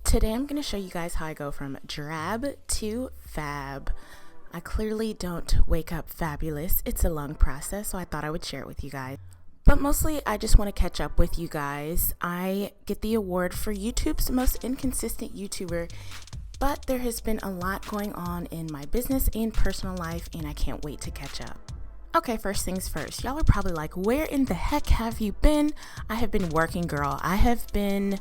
Today I'm going to show you guys how I go from drab to fab. I clearly don't wake up fabulous. It's a long process, so I thought I would share it with you guys. But mostly I just want to catch up with you guys. I get the award for YouTube's most inconsistent YouTuber, but there has been a lot going on in my business and personal life, and I can't wait to catch up. Okay, first things first. Y'all are probably like, where in the heck have you been? I have been working, girl. I have been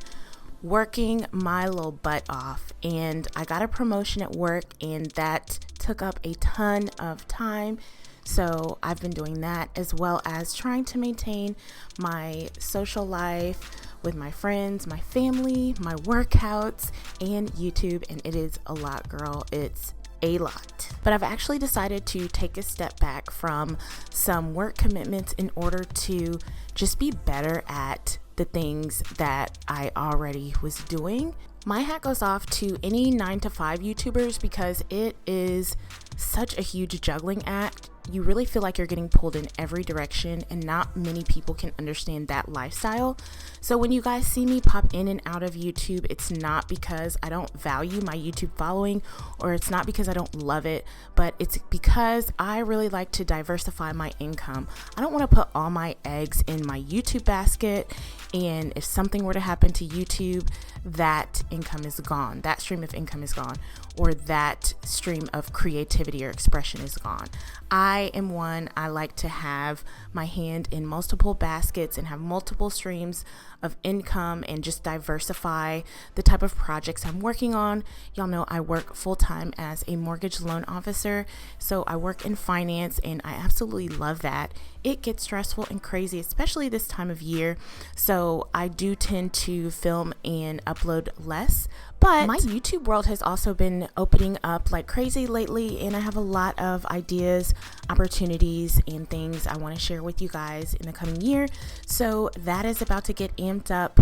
working my little butt off, and I got a promotion at work, and that took up a ton of time. So I've been doing that, as well as trying to maintain my social life with my friends, my family, my workouts, and YouTube. And it is a lot, girl. It's a lot. But I've actually decided to take a step back from some work commitments in order to just be better at the things that I already was doing. My hat goes off to any 9-to-5 YouTubers because it is such a huge juggling act. You really feel like you're getting pulled in every direction, and not many people can understand that lifestyle. So when you guys see me pop in and out of YouTube, it's not because I don't value my YouTube following, or it's not because I don't love it, but it's because I really like to diversify my income. I don't want to put all my eggs in my YouTube basket, and if something were to happen to YouTube, that income is gone. That stream of income is gone, or that stream of creativity or expression is gone. I am one, I like to have my hand in multiple baskets and have multiple streams of income and just diversify the type of projects I'm working on. Y'all know I work full-time as a mortgage loan officer, so I work in finance, and I absolutely love that. It gets stressful and crazy, especially this time of year, so I do tend to film and upload less. But my YouTube world has also been opening up like crazy lately, and I have a lot of ideas, opportunities, and things I want to share with you guys in the coming year. So that is about to get amped up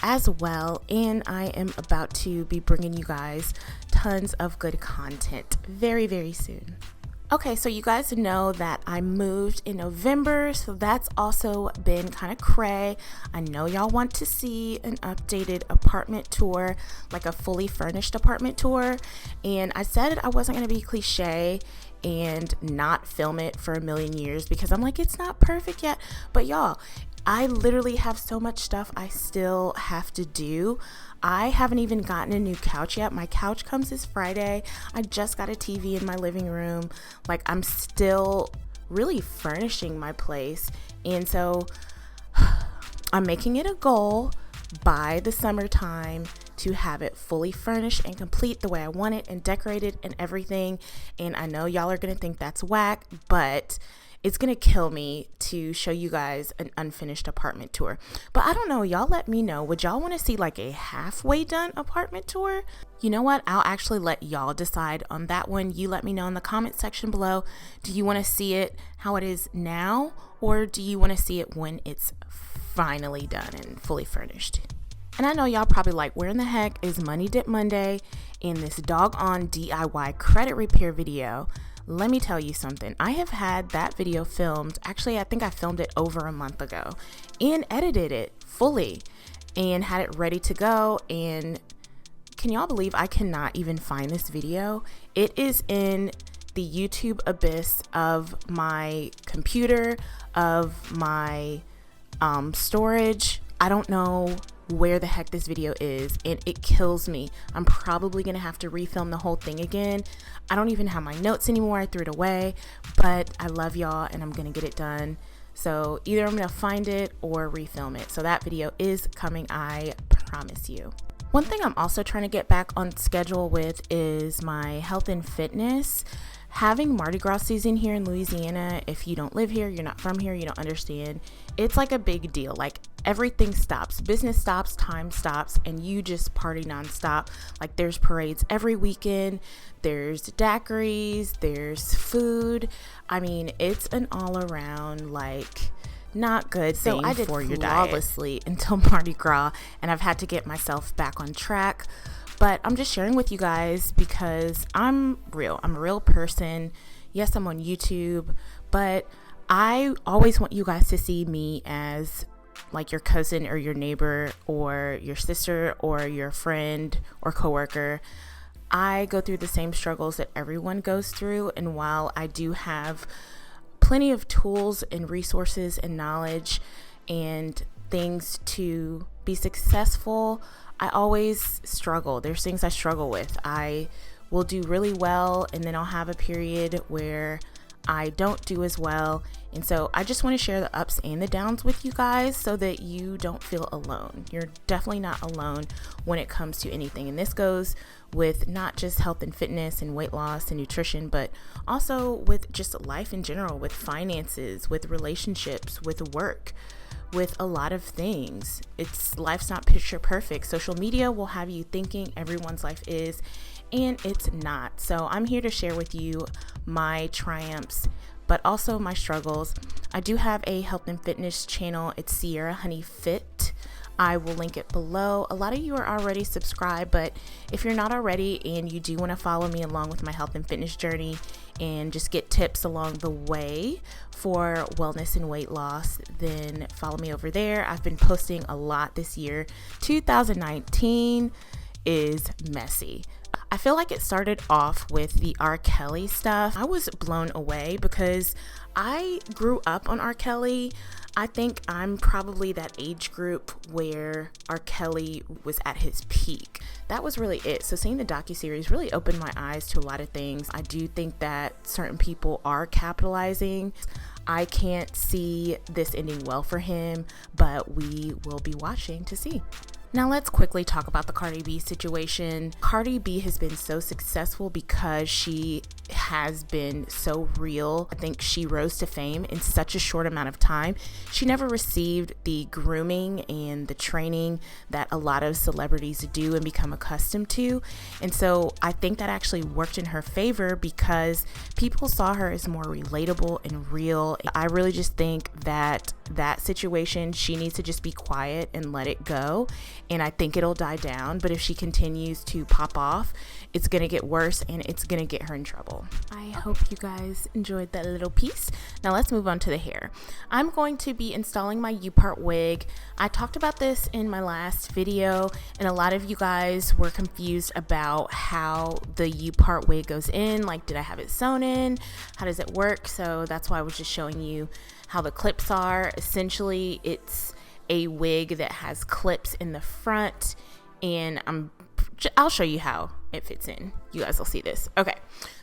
as well, and I am about to be bringing you guys tons of good content very, very soon. Okay, so you guys know that I moved in November, so that's also been kind of cray. I know y'all want to see an updated apartment tour, like a fully furnished apartment tour, and I said I wasn't going to be cliche and not film it for a million years because I'm like, it's not perfect yet. But y'all, I literally have so much stuff I still have to do. I haven't even gotten a new couch yet. My couch comes this Friday. I just got a TV in my living room. Like, I'm still really furnishing my place. And so I'm making it a goal by the summertime to have it fully furnished and complete the way I want it and decorated and everything. And I know y'all are going to think that's whack, but it's going to kill me to show you guys an unfinished apartment tour. But I don't know, y'all let me know. Would y'all want to see like a halfway done apartment tour? You know what? I'll actually let y'all decide on that one. You let me know in the comment section below. Do you want to see it how it is now, or do you want to see it when it's finally done and fully furnished? And I know y'all probably like, where in the heck is Money Dip Monday in this doggone DIY credit repair video? Let me tell you something. I have had that video filmed. Actually, I think I filmed it over a month ago and edited it fully and had it ready to go. And can y'all believe I cannot even find this video? It is in the YouTube abyss of my computer, of my storage. I don't know where the heck this video is, and it kills me. I'm probably gonna have to refilm the whole thing again. I don't even have my notes anymore. I threw it away, but I love y'all and I'm gonna get it done. So either I'm gonna find it or refilm it. So that video is coming, I promise you. One thing I'm also trying to get back on schedule with is my health and fitness. Having Mardi Gras season here in Louisiana, if you don't live here, you're not from here, you don't understand, it's like a big deal. Like, everything stops, business stops, time stops, and you just party nonstop. Like, there's parades every weekend, there's daiquiris, there's food. I mean, it's an all around like not good thing for your diet. Flawlessly until Mardi Gras, and I've had to get myself back on track. But I'm just sharing with you guys because I'm real. I'm a real person. Yes, I'm on YouTube, but I always want you guys to see me as like your cousin or your neighbor or your sister or your friend or coworker. I go through the same struggles that everyone goes through, and while I do have plenty of tools and resources and knowledge and things to be successful, I always struggle. There's things I struggle with. I will do really well, and then I'll have a period where I don't do as well. And so I just want to share the ups and the downs with you guys so that you don't feel alone. You're definitely not alone when it comes to anything. And this goes with not just health and fitness and weight loss and nutrition, but also with just life in general, with finances, with relationships, with work, with a lot of things. Life's not picture perfect. Social media will have you thinking everyone's life is, and it's not. So I'm here to share with you my triumphs, but also my struggles. I do have a health and fitness channel. It's Sierra Honey Fit. I will link it below. A lot of you are already subscribed, but if you're not already and you do want to follow me along with my health and fitness journey and just get tips along the way for wellness and weight loss, then follow me over there. I've been posting a lot this year. 2019 is messy. I feel like it started off with the R. Kelly stuff. I was blown away because I grew up on R. Kelly. I think I'm probably that age group where R. Kelly was at his peak. That was really it. So seeing the docuseries really opened my eyes to a lot of things. I do think that certain people are capitalizing. I can't see this ending well for him, but we will be watching to see. Now let's quickly talk about the Cardi B situation. Cardi B has been so successful because she has been so real. I think she rose to fame in such a short amount of time. She never received the grooming and the training that a lot of celebrities do and become accustomed to. And so I think that actually worked in her favor because people saw her as more relatable and real. I really just think that situation, she needs to just be quiet and let it go. And I think it'll die down. But if she continues to pop off, it's going to get worse and it's going to get her in trouble. I hope you guys enjoyed that little piece. Now let's move on to the hair. I'm going to be installing my U-part wig. I talked about this in my last video, and a lot of you guys were confused about how the U-part wig goes in. Like, did I have it sewn in? How does it work? So that's why I was just showing you how the clips are. Essentially, it's a wig that has clips in the front, and I'll show you how it fits in. You guys will see this. Okay,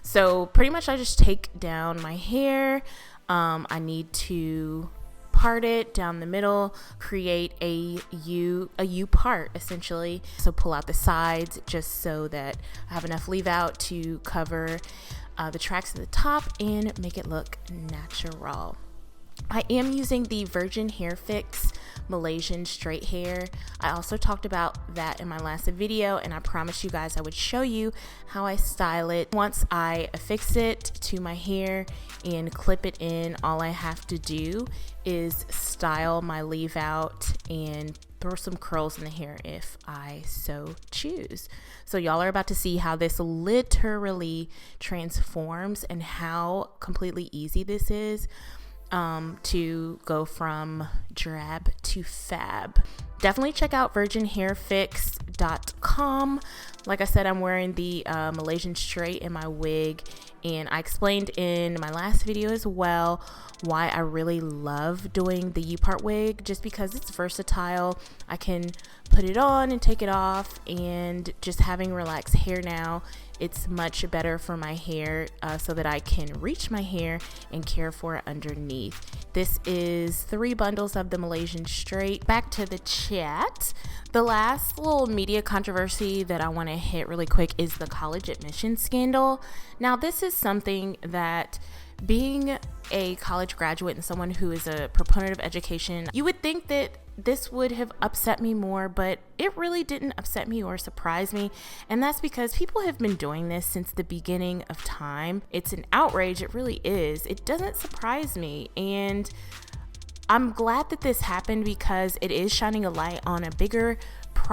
so pretty much I just take down my hair. I need to part it down the middle, create a U part essentially. So pull out the sides just so that I have enough leave out to cover the tracks at the top and make it look natural. I am using the Virgin Hair Fixx Malaysian straight hair. I also talked about that in my last video, and I promised you guys I would show you how I style it. Once I affix it to my hair and clip it in, all I have to do is style my leave out and throw some curls in the hair if I so choose. So y'all are about to see how this literally transforms and how completely easy this is. To go from drab to fab. Definitely check out virginhairfix.com. Like I said, I'm wearing the Malaysian straight in my wig, and I explained in my last video as well why I really love doing the U-part wig, just because it's versatile. I can put it on and take it off, and just having relaxed hair now, it's much better for my hair so that I can reach my hair and care for it underneath. This is 3 bundles of the Malaysian straight. Back to the chat. The last little media controversy that I want to hit really quick is the college admission scandal. Now, this is something that, being a college graduate and someone who is a proponent of education, you would think that this would have upset me more, but it really didn't upset me or surprise me. And that's because people have been doing this since the beginning of time. It's an outrage. It really is. It doesn't surprise me. And I'm glad that this happened because it is shining a light on a bigger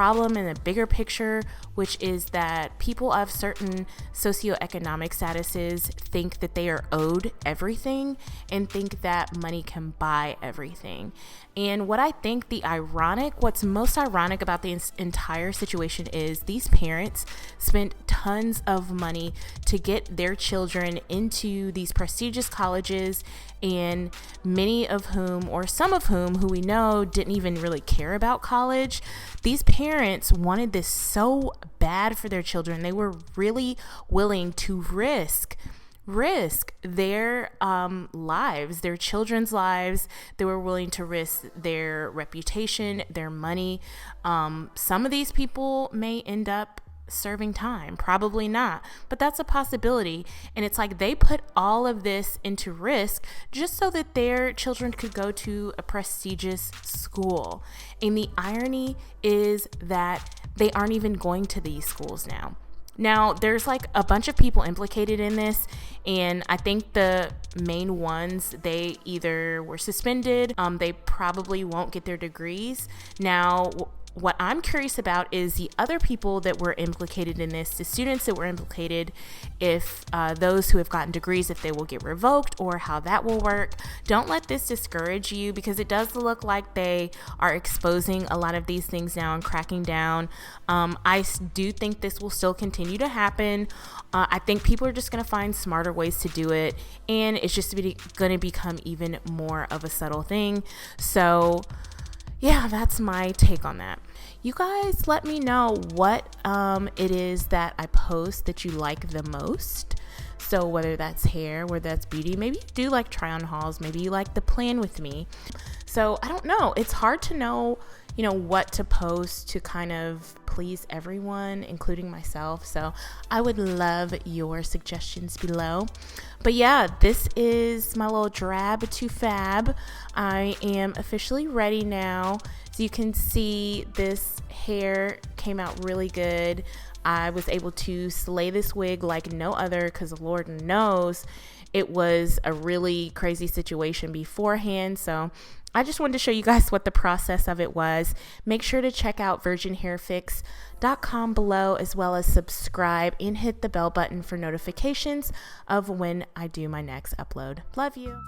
problem in the bigger picture, which is that people of certain socioeconomic statuses think that they are owed everything and think that money can buy everything. And what I think what's most ironic about the entire situation is these parents spent tons of money to get their children into these prestigious colleges, and many of whom, or some of whom, who we know didn't even really care about college. These parents wanted this so bad for their children. They were really willing to risk their lives, their children's lives. They were willing to risk their reputation, their money. Some of these people may end up serving time, probably not, but that's a possibility. And it's like they put all of this into risk just so that their children could go to a prestigious school. And the irony is that they aren't even going to these schools now. Now, there's like a bunch of people implicated in this, and I think the main ones, they either were suspended, they probably won't get their degrees. Now, what I'm curious about is the other people that were implicated in this, the students that were implicated, if those who have gotten degrees, if they will get revoked or how that will work. Don't let this discourage you, because it does look like they are exposing a lot of these things now and cracking down. I do think this will still continue to happen. I think people are just going to find smarter ways to do it, and it's just going to become even more of a subtle thing. So yeah, that's my take on that. You guys let me know what it is that I post that you like the most. So whether that's hair, whether that's beauty, maybe you do like try on hauls, maybe you like the plan with me. So I don't know. It's hard to know, what to post to kind of please everyone, including myself. So I would love your suggestions below. But yeah, this is my little drab to fab. I am officially ready now. So you can see this hair came out really good. I was able to slay this wig like no other, because Lord knows it was a really crazy situation beforehand. So I just wanted to show you guys what the process of it was. Make sure to check out virginhairfix.com below, as well as subscribe and hit the bell button for notifications of when I do my next upload. Love you.